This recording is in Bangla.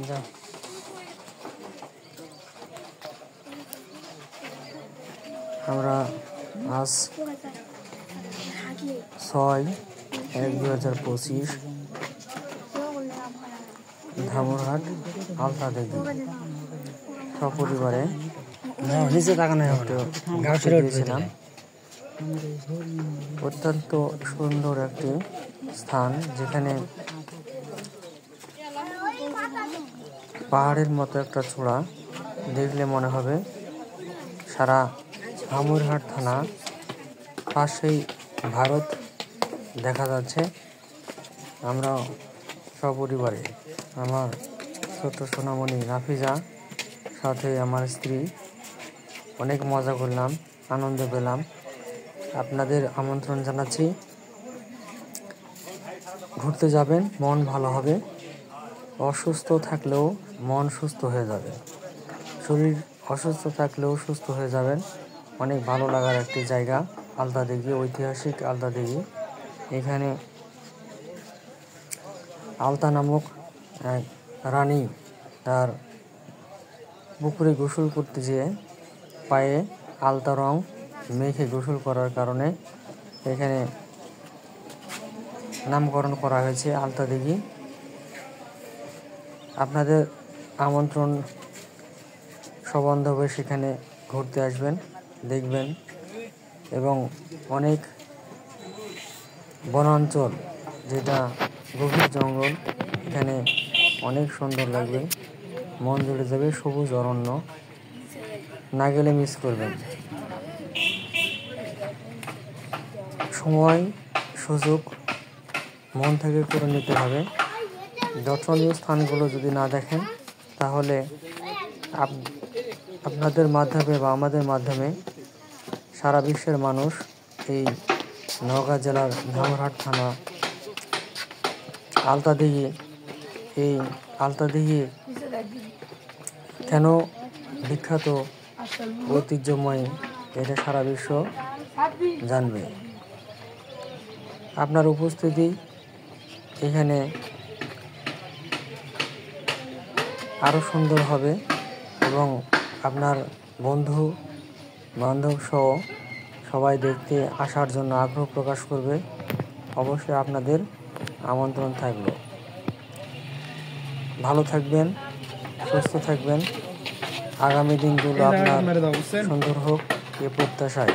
যাও। আমরা আজ 6/1/2025 ধামুরহাট আলতা দেখি সপরিবারে গিয়েছিলাম। অত্যন্ত সুন্দর একটি স্থান, যেখানে পাহাড়ের মতো একটা চূড়া দেখলে মনে হবে সারা ধামুরহাট থানা পাশেই ভারত দেখা যাচ্ছে। আমরা সপরিবারে, আমার ছোট্ট সোনামণি নাফিজা সাথে আমার স্ত্রী অনেক মজা করলাম, আনন্দ পেলাম। আপনাদের আমন্ত্রণ জানাচ্ছি, ঘুরতে যাবেন, মন ভালো হবে। অসুস্থ থাকলেও মন সুস্থ হয়ে যাবে, শরীর অসুস্থ থাকলেও সুস্থ হয়ে যাবেন। অনেক ভালো লাগার একটি জায়গা আলতা দিঘি, ঐতিহাসিক আলতা দিঘি। এখানে আলতা নামক এক রানী তার পুকুরে গোসল করতে যেয়ে পায়ে আলতা রং মেখে গোসল করার কারণে এখানে নামকরণ করা হয়েছে আলতা দিঘি। আপনাদের আমন্ত্রণ, সবান্ধবে সেখানে ঘুরতে আসবেন, দেখবেন। এবং অনেক বনাঞ্চল, যেটা গভীর জঙ্গল, এখানে অনেক সুন্দর লাগবে, মন জুড়ে যাবে। সবুজ অরণ্য, না গেলে মিস করবেন। সময় সুযোগ মন থেকে করে নিতে হবে। দর্শনীয় স্থানগুলো যদি না দেখেন, তাহলে আপনাদের মাধ্যমে বা আমাদের মাধ্যমে সারা বিশ্বের মানুষ এই নওগাঁ জেলার ধামুরহাট থানা আলতা দিঘি, এই আলতা দিঘি কেন বিখ্যাত, ঐতিহ্যময়, এটা সারা বিশ্ব জানবে। আপনার উপস্থিতি এখানে আরও সুন্দর হবে এবং আপনার বন্ধু বান্ধব সহ সবাই দেখতে আসার জন্য আগ্রহ প্রকাশ করবে। অবশ্যই আপনাদের আমন্ত্রণ থাকলো। ভালো থাকবেন, সুস্থ থাকবেন। আগামী দিনগুলো আপনার সুন্দর হোক এ প্রত্যাশায়।